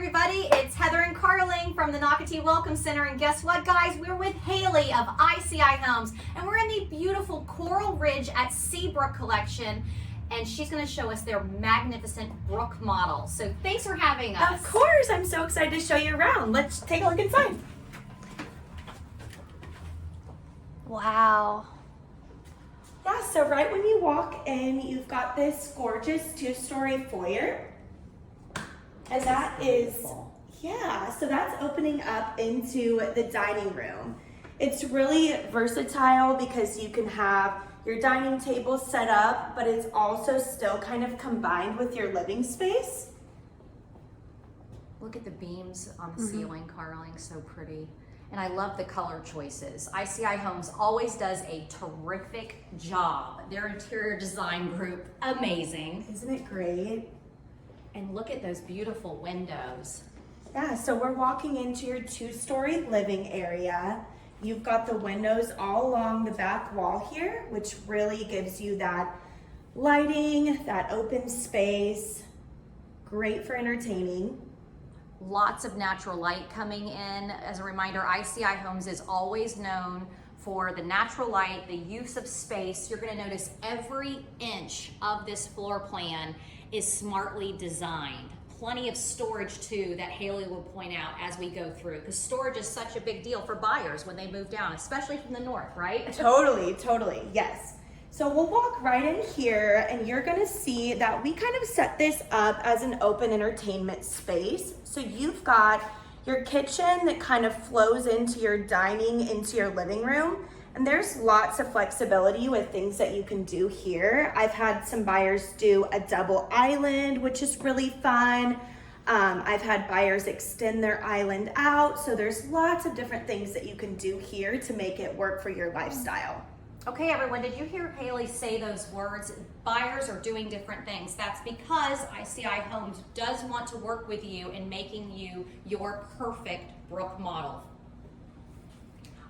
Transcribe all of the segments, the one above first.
everybody, it's Heather and Carling from the Nocatee Welcome Center, and guess what, guys? We're with Haley of ICI Homes, and we're in the beautiful Coral Ridge at Seabrook collection, and she's going to show us their magnificent Brooke model. So thanks for having us. Of course, I'm so excited to show you around. Let's take a look inside. Wow. Yeah, so right when you walk in, you've got this gorgeous two-story foyer. And that is, yeah, so that's opening up into the dining room. It's really versatile because you can have your dining table set up, but it's also still kind of combined with your living space. Look at the beams on the ceiling, Carling, so pretty. And I love the color choices. ICI Homes always does a terrific job. Their interior design group, amazing. Isn't it great? And look at those beautiful windows. Yeah, so we're walking into your two-story living area. You've got the windows all along the back wall here, which really gives you that lighting, that open space. Great for entertaining. Lots of natural light coming in. As a reminder, ICI Homes is always known for the natural light, the use of space. You're going to notice every inch of this floor plan is smartly designed. Plenty of storage too that Haley will point out as we go through, because storage is such a big deal for buyers when they move down, especially from the north, right? Totally, yes. So we'll walk right in here and you're gonna see that we kind of set this up as an open entertainment space. So you've got your kitchen that kind of flows into your dining, into your living room. And there's lots of flexibility with things that you can do here. I've had some buyers do a double island, which is really fun. I've had buyers extend their island out. So there's lots of different things that you can do here to make it work for your lifestyle. Okay, everyone, did you hear Haley say those words? Buyers are doing different things. That's because ICI Homes does want to work with you in making you your perfect Brooke model.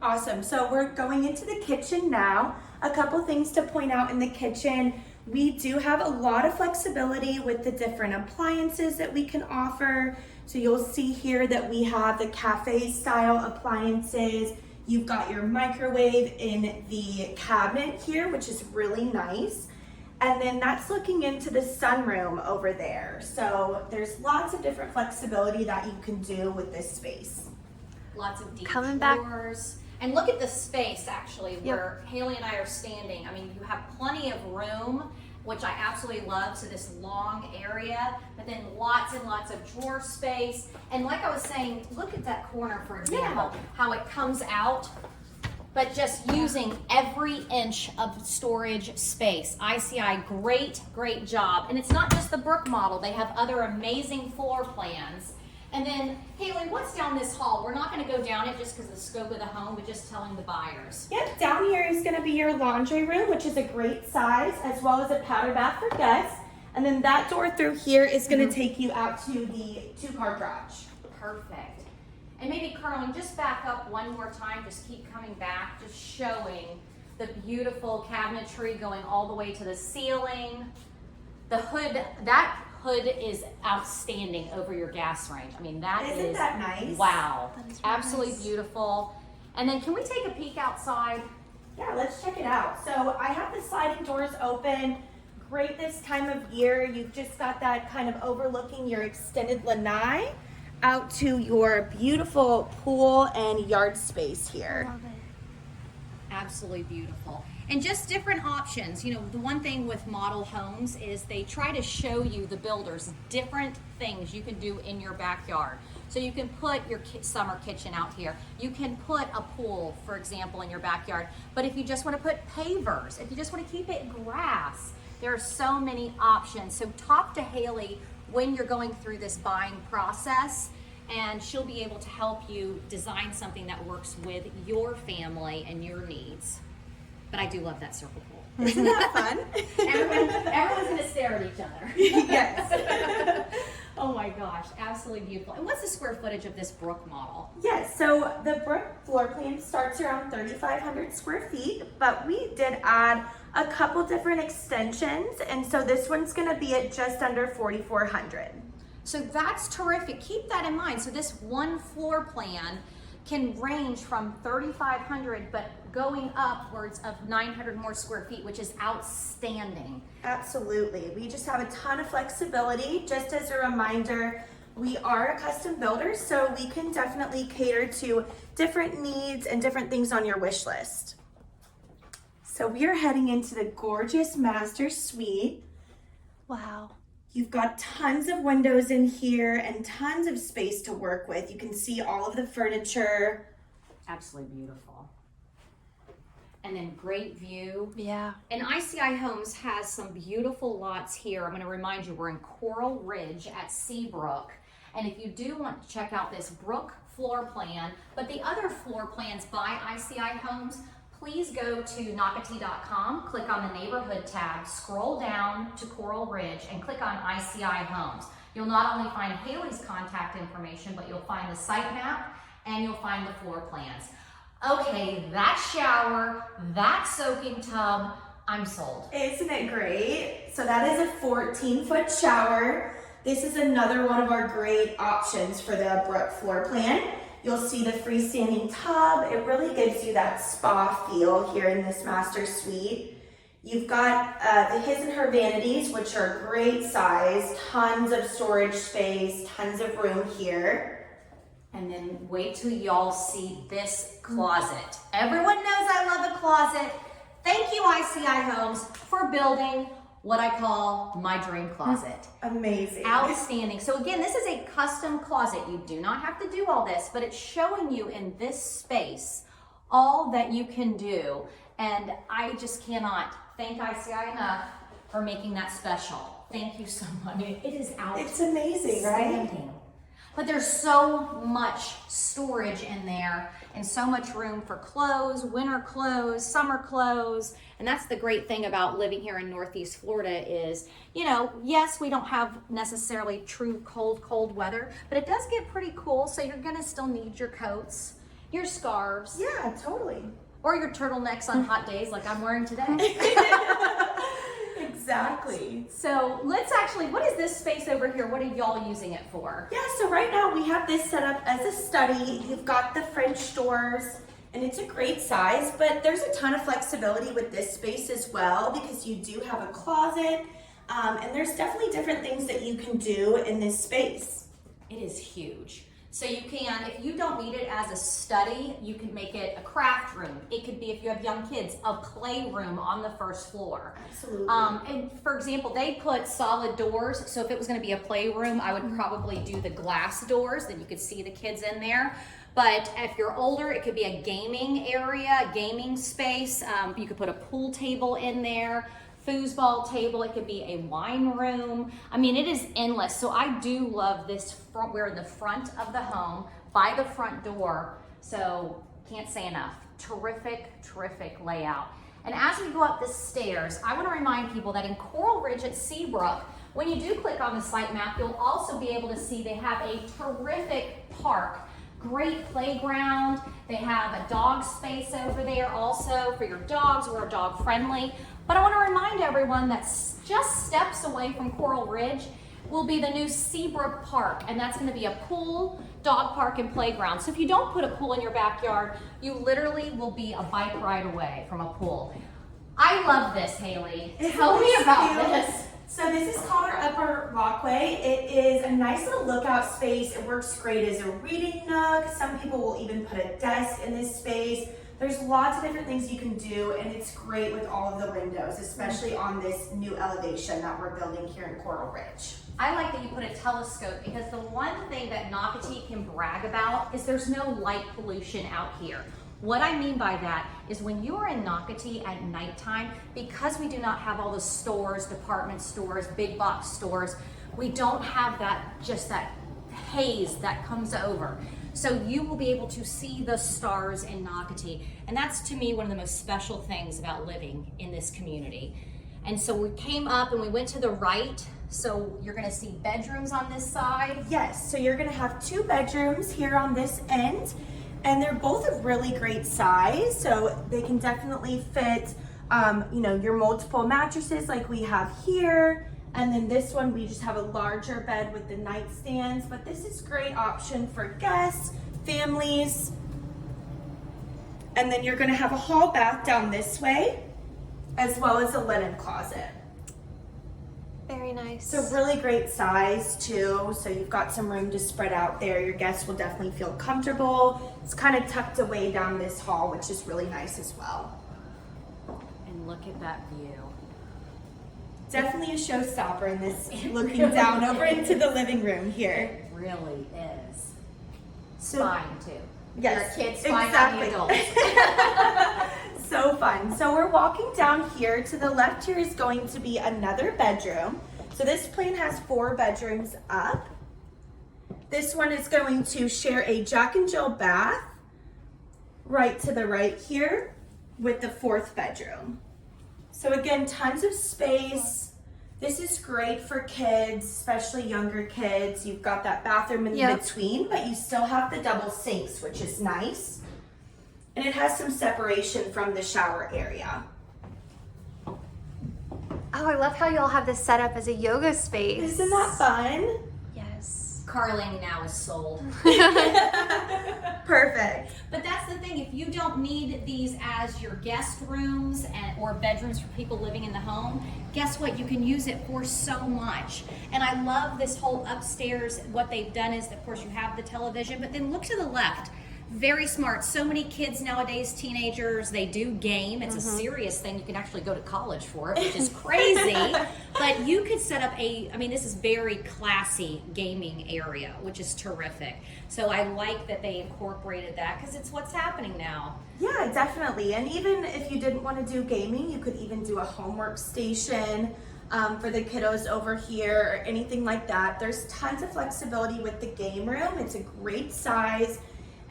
Awesome, so we're going into the kitchen now. A couple things to point out in the kitchen. We do have a lot of flexibility with the different appliances that we can offer. So you'll see here that we have the cafe style appliances. You've got your microwave in the cabinet here, which is really nice. And then that's looking into the sunroom over there. So there's lots of different flexibility that you can do with this space. Lots of deep Coming back. floors. And look at the space actually where Haley and I are standing. I mean, you have plenty of room, which I absolutely love. So this long area, but then lots and lots of drawer space. And like I was saying, look at that corner, for example, how it comes out, but just using every inch of storage space. ICI, great job. And it's not just the Brooke model. They have other amazing floor plans. And then, Haley, what's down this hall? We're not going to go down it just because of the scope of the home, but just telling the buyers. Yep, down here is going to be your laundry room, which is a great size, as well as a powder bath for guests. And then that door through here is going to take you out to the two-car garage. Perfect. And maybe, Carling, just back up one more time. Just keep coming back, just showing the beautiful cabinetry going all the way to the ceiling. The hood, that hood is outstanding over your gas range. I mean, Isn't that nice? Wow. That is really Absolutely nice. beautiful. And then can we take a peek outside? Yeah, let's check it out. So I have the sliding doors open. Great this time of year. You've just got that kind of overlooking your extended lanai out to your beautiful pool and yard space here. Love it. Absolutely beautiful. And just different options. You know, the one thing with model homes is they try to show you, the builders, different things you can do in your backyard. So you can put your summer kitchen out here. You can put a pool, for example, in your backyard. But if you just want to put pavers, if you just want to keep it grass, there are so many options. So talk to Haley when you're going through this buying process, and she'll be able to help you design something that works with your family and your needs. But I do love that circle pool. Isn't that fun? Everyone's gonna stare at each other. Yes. Oh my gosh, absolutely beautiful. And what's the square footage of this Brooke model? Yes, so the Brooke floor plan starts around 3,500 square feet, but we did add a couple different extensions, and so this one's gonna be at just under 4,400. So that's terrific. Keep that in mind. So this one floor plan can range from 3,500, but going upwards of 900 more square feet, which is outstanding. Absolutely. We just have a ton of flexibility. Just as a reminder, we are a custom builder, so we can definitely cater to different needs and different things on your wish list. So we are heading into the gorgeous master suite. Wow. You've got tons of windows in here and tons of space to work with. You can see all of the furniture. Absolutely beautiful. And then great view. Yeah. And ICI Homes has some beautiful lots here. I'm going to remind you, we're in Coral Ridge at Seabrook. And if you do want to check out this Brooke floor plan, but the other floor plans by ICI Homes, please go to Nocatee.com, click on the neighborhood tab, scroll down to Coral Ridge and click on ICI Homes. You'll not only find Haley's contact information, but you'll find the site map and you'll find the floor plans. Okay, that shower, that soaking tub, I'm sold. Isn't it great? So that is a 14-foot shower. This is another one of our great options for the Brooke floor plan. You'll see the freestanding tub. It really gives you that spa feel here in this master suite. You've got the his and her vanities, which are great size, tons of storage space, tons of room here. And then wait till y'all see this closet. Everyone knows I love a closet. Thank you, ICI Homes, for building what I call my dream closet. Amazing. Outstanding. So again, this is a custom closet. You do not have to do all this, but it's showing you in this space all that you can do. And I just cannot thank ICI enough for making that special. Thank you so much. It is outstanding. It's amazing, right? But there's so much storage in there and so much room for clothes, winter clothes, summer clothes. And that's the great thing about living here in Northeast Florida is, you know, yes, we don't have necessarily true cold weather, but it does get pretty cool. So you're gonna still need your coats, your scarves. Yeah, totally. Or your turtlenecks on hot days like I'm wearing today. Exactly. So let's actually, what is this space over here? What are y'all using it for? Yeah, so right now we have this set up as a study. You've got the French doors, and it's a great size, but there's a ton of flexibility with this space as well because you do have a closet, and there's definitely different things that you can do in this space. It is huge. So you can, if you don't need it as a study, you can make it a craft room. It could be, if you have young kids, a playroom on the first floor. Absolutely. And for example, they put solid doors. So if it was gonna be a playroom, I would probably do the glass doors that you could see the kids in there. But if you're older, it could be a gaming area, a gaming space. You could put a pool table in there, foosball table, it could be a wine room. I mean, it is endless. So I do love this front, we're in the front of the home by the front door. So can't say enough. Terrific, terrific layout. And as we go up the stairs, I want to remind people that in Coral Ridge at Seabrook, when you do click on the site map, you'll also be able to see they have a terrific park. Great playground. They have a dog space over there also for your dogs. We're dog friendly. But I want to remind everyone that just steps away from Coral Ridge will be the new Seabrook Park, and that's going to be a pool, dog park, and playground. So if you don't put a pool in your backyard, you literally will be a bike ride away from a pool. I love this, Haley. Tell me about this. So this is called our upper walkway. It is a nice little lookout space. It works great as a reading nook. Some people will even put a desk in this space. There's lots of different things you can do, and it's great with all of the windows, especially on this new elevation that we're building here in Coral Ridge. I like that you put a telescope because the one thing that Nocatee can brag about is there's no light pollution out here. What I mean by that is when you are in Nocatee at nighttime, because we do not have all the stores, department stores, big box stores, we don't have that, just that haze that comes over. So you will be able to see the stars in Nocatee. And that's, to me, one of the most special things about living in this community. And so we came up and we went to the right. So you're gonna see bedrooms on this side. Yes, so you're gonna have 2 bedrooms here on this end, and they're both of really great size. So they can definitely fit, you know, your multiple mattresses like we have here. And then this one, we just have a larger bed with the nightstands, but this is great option for guests, families. And then you're gonna have a hall bath down this way, as well as a linen closet. Very nice. It's a really great size too, so you've got some room to spread out there. Your guests will definitely feel comfortable. It's kind of tucked away down this hall, which is really nice as well. And look at that view. Definitely a showstopper in this, looking down over into the living room here. It really is. So, Fine too. yes, Your kids fine exactly. on the adults. So fun. So we're walking down here. To the left here is going to be another bedroom. So this plan has 4 bedrooms up. This one is going to share a Jack and Jill bath right to the right here with the 4th bedroom. So again, tons of space. This is great for kids, especially younger kids. You've got that bathroom in between, but you still have the double sinks, which is nice. And it has some separation from the shower area. Oh, I love how y'all have this set up as a yoga space. Isn't that fun? Yes. Carling now is sold. Perfect. But that's the thing, if you don't need these as your guest rooms or bedrooms for people living in the home, guess what? You can use it for so much. And I love this whole upstairs. What they've done is, of course, you have the television, but then look to the left. Very smart. So many kids nowadays, teenagers, they do game. It's a serious thing. You can actually go to college for it, which is crazy. But you could set up this is very classy gaming area, which is terrific. So I like that they incorporated that because it's what's happening now. Yeah, definitely. And even if you didn't want to do gaming, you could even do a homework station for the kiddos over here or anything like that. There's tons of flexibility with the game room. It's a great size.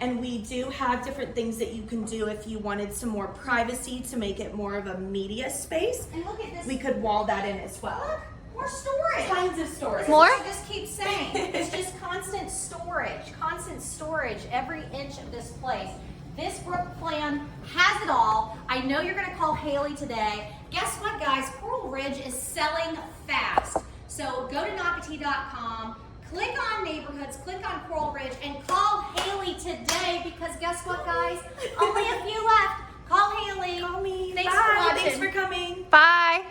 And we do have different things that you can do if you wanted some more privacy to make it more of a media space. And look at this. We could wall that in as well. Look, more storage. Tons of storage. More? I just keep saying, it's just constant storage every inch of this place. This Brooke plan has it all. I know you're gonna call Haley today. Guess what, guys? Coral Ridge is selling fast. So go to Nocatee.com, click on neighborhoods, click on Coral Ridge, and call Haley today because guess what, guys? Only a few left. Call Haley. Call me. Thanks Bye. for watching. Thanks for coming. Bye.